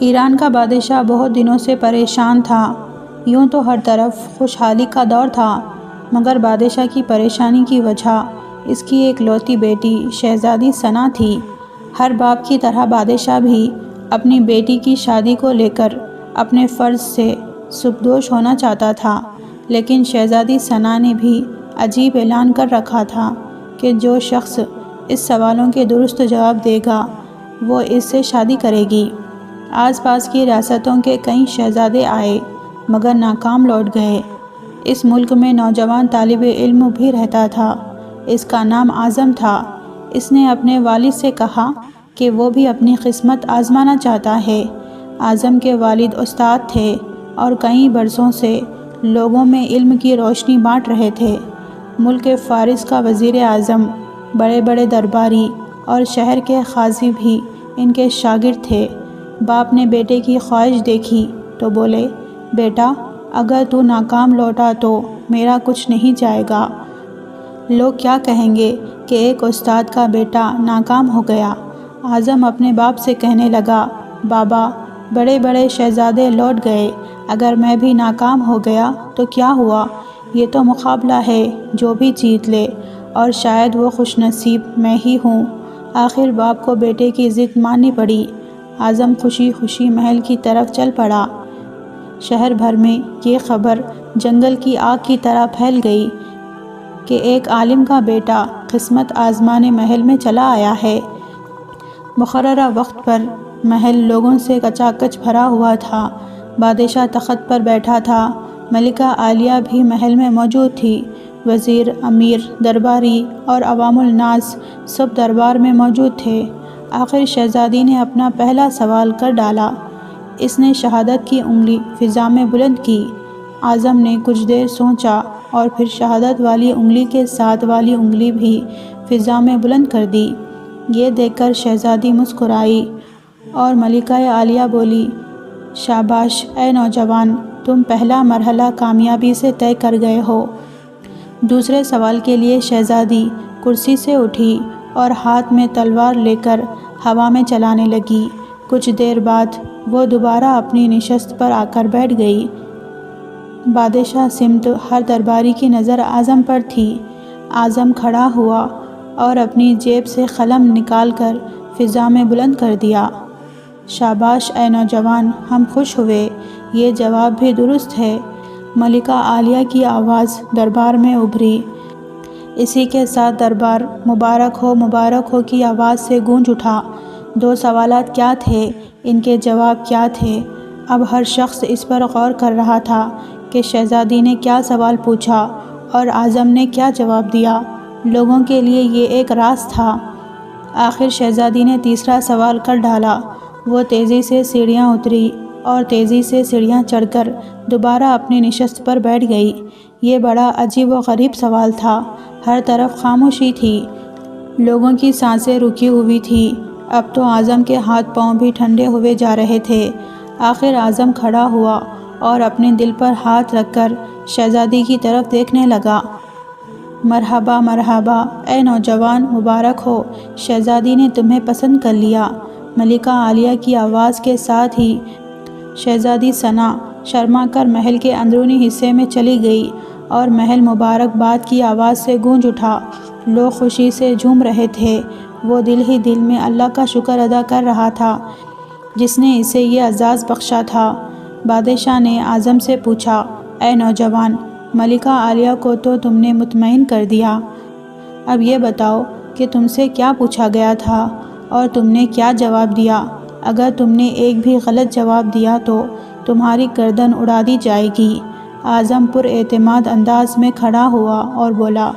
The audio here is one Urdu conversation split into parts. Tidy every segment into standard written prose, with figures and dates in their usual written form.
ایران کا بادشاہ بہت دنوں سے پریشان تھا۔ یوں تو ہر طرف خوشحالی کا دور تھا، مگر بادشاہ کی پریشانی کی وجہ اس کی ایک لوتی بیٹی شہزادی ثنا تھی۔ ہر باپ کی طرح بادشاہ بھی اپنی بیٹی کی شادی کو لے کر اپنے فرض سے سبکدوش ہونا چاہتا تھا، لیکن شہزادی ثنا نے بھی عجیب اعلان کر رکھا تھا کہ جو شخص اس سوالوں کے درست جواب دے گا وہ اس سے شادی کرے گی۔ آس پاس کی ریاستوں کے کئی شہزادے آئے مگر ناکام لوٹ گئے۔ اس ملک میں نوجوان طالب علم بھی رہتا تھا، اس کا نام اعظم تھا۔ اس نے اپنے والد سے کہا کہ وہ بھی اپنی قسمت آزمانا چاہتا ہے۔ اعظم کے والد استاد تھے اور کئی برسوں سے لوگوں میں علم کی روشنی بانٹ رہے تھے۔ ملک فارس کا وزیر اعظم، بڑے بڑے درباری اور شہر کے قاضی بھی ان کے شاگرد تھے۔ باپ نے بیٹے کی خواہش دیکھی تو بولے، بیٹا اگر تو ناکام لوٹا تو میرا کچھ نہیں جائے گا۔ لوگ کیا کہیں گے کہ ایک استاد کا بیٹا ناکام ہو گیا۔ اعظم اپنے باپ سے کہنے لگا، بابا بڑے بڑے شہزادے لوٹ گئے، اگر میں بھی ناکام ہو گیا تو کیا ہوا؟ یہ تو مقابلہ ہے، جو بھی جیت لے، اور شاید وہ خوش نصیب میں ہی ہوں۔ آخر باپ کو بیٹے کی ضد ماننی پڑی۔ اعظم خوشی خوشی محل کی طرف چل پڑا۔ شہر بھر میں یہ خبر جنگل کی آگ کی طرح پھیل گئی کہ ایک عالم کا بیٹا قسمت آزمانے محل میں چلا آیا ہے۔ مقررہ وقت پر محل لوگوں سے کچا کچ بھرا ہوا تھا۔ بادشاہ تخت پر بیٹھا تھا، ملکہ عالیہ بھی محل میں موجود تھی۔ وزیر، امیر، درباری اور عوام الناس سب دربار میں موجود تھے۔ آخر شہزادی نے اپنا پہلا سوال کر ڈالا۔ اس نے شہادت کی انگلی فضا میں بلند کی۔ اعظم نے کچھ دیر سوچا اور پھر شہادت والی انگلی کے ساتھ والی انگلی بھی فضا میں بلند کر دی۔ یہ دیکھ کر شہزادی مسکرائی اور ملکہ عالیہ بولی، شاباش اے نوجوان، تم پہلا مرحلہ کامیابی سے طے کر گئے ہو۔ دوسرے سوال کے لیے شہزادی کرسی سے اٹھی اور ہاتھ میں تلوار لے کر ہوا میں چلانے لگی۔ کچھ دیر بعد وہ دوبارہ اپنی نشست پر آ کر بیٹھ گئی۔ بادشاہ سمت ہر درباری کی نظر اعظم پر تھی۔ اعظم کھڑا ہوا اور اپنی جیب سے قلم نکال کر فضا میں بلند کر دیا۔ شاباش اے نوجوان، ہم خوش ہوئے، یہ جواب بھی درست ہے۔ ملکہ عالیہ کی آواز دربار میں ابھری۔ اسی کے ساتھ دربار مبارک ہو کی آواز سے گونج اٹھا۔ دو سوالات کیا تھے، ان کے جواب کیا تھے؟ اب ہر شخص اس پر غور کر رہا تھا کہ شہزادی نے کیا سوال پوچھا اور اعظم نے کیا جواب دیا۔ لوگوں کے لیے یہ ایک راز تھا۔ آخر شہزادی نے تیسرا سوال کر ڈالا۔ وہ تیزی سے سیڑھیاں اتری اور تیزی سے سیڑھیاں چڑھ کر دوبارہ اپنی نشست پر بیٹھ گئی۔ یہ بڑا عجیب و غریب سوال تھا۔ ہر طرف خاموشی تھی، لوگوں کی سانسیں رکی ہوئی تھیں۔ اب تو اعظم کے ہاتھ پاؤں بھی ٹھنڈے ہوئے جا رہے تھے۔ آخر اعظم کھڑا ہوا اور اپنے دل پر ہاتھ رکھ کر شہزادی کی طرف دیکھنے لگا۔ مرحبا مرحبا اے نوجوان، مبارک ہو، شہزادی نے تمہیں پسند کر لیا۔ ملکہ عالیہ کی آواز کے ساتھ ہی شہزادی ثنا شرما کر محل کے اندرونی حصے میں چلی گئی اور محل مبارک باد کی آواز سے گونج اٹھا۔ لوگ خوشی سے جھوم رہے تھے۔ وہ دل ہی دل میں اللہ کا شکر ادا کر رہا تھا جس نے اسے یہ اعزاز بخشا تھا۔ بادشاہ نے اعظم سے پوچھا، اے نوجوان، ملکہ عالیہ کو تو تم نے مطمئن کر دیا، اب یہ بتاؤ کہ تم سے کیا پوچھا گیا تھا اور تم نے کیا جواب دیا؟ اگر تم نے ایک بھی غلط جواب دیا تو تمہاری گردن اڑا دی جائے گی۔ اعظم پر اعتماد انداز میں کھڑا ہوا اور بولا،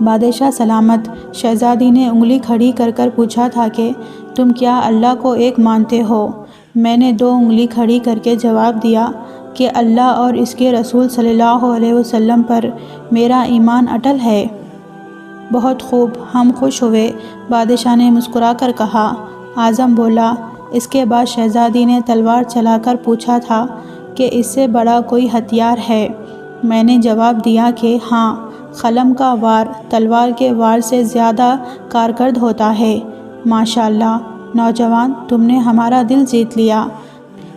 بادشاہ سلامت۔ شہزادی نے انگلی کھڑی کر کر پوچھا تھا کہ تم کیا اللہ کو ایک مانتے ہو؟ میں نے دو انگلی کھڑی کر کے جواب دیا کہ اللہ اور اس کے رسول صلی اللہ علیہ وسلم پر میرا ایمان اٹل ہے۔ بہت خوب، ہم خوش ہوئے، بادشاہ نے مسکرا کر کہا۔ اعظم بولا، اس کے بعد شہزادی نے تلوار چلا کر پوچھا تھا کہ اس سے بڑا کوئی ہتھیار ہے؟ میں نے جواب دیا کہ ہاں، قلم کا وار تلوار کے وار سے زیادہ کارکرد ہوتا ہے۔ ماشاء اللہ، نوجوان، تم نے ہمارا دل جیت لیا۔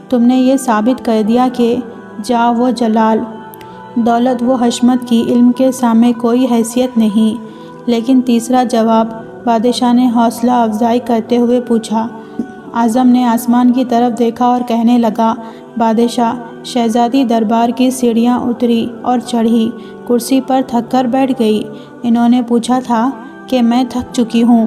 تم نے یہ ثابت کر دیا کہ جاہ و جلال، دولت و حشمت کی علم کے سامنے کوئی حیثیت نہیں۔ لیکن تیسرا جواب، بادشاہ نے حوصلہ افزائی کرتے ہوئے پوچھا۔ اعظم نے آسمان کی طرف دیکھا اور کہنے لگا، بادشاہ، شہزادی دربار کی سیڑھیاں اتری اور چڑھی، کرسی پر تھک کر بیٹھ گئی۔ انہوں نے پوچھا تھا کہ میں تھک چکی ہوں،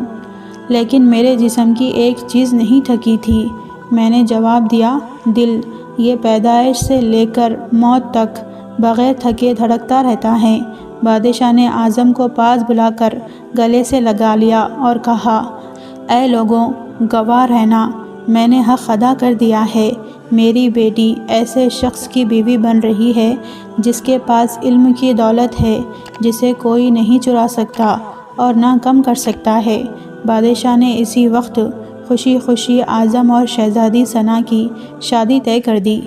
لیکن میرے جسم کی ایک چیز نہیں تھکی تھی۔ میں نے جواب دیا، دل، یہ پیدائش سے لے کر موت تک بغیر تھکے دھڑکتا رہتا ہے۔ بادشاہ نے اعظم کو پاس بلا کر گلے سے لگا لیا اور کہا، اے لوگوں، گواہ رہنا، میں نے حق ادا کر دیا ہے۔ میری بیٹی ایسے شخص کی بیوی بن رہی ہے جس کے پاس علم کی دولت ہے، جسے کوئی نہیں چرا سکتا اور نہ کم کر سکتا ہے۔ بادشاہ نے اسی وقت خوشی خوشی اعظم اور شہزادی ثنا کی شادی طے کر دی۔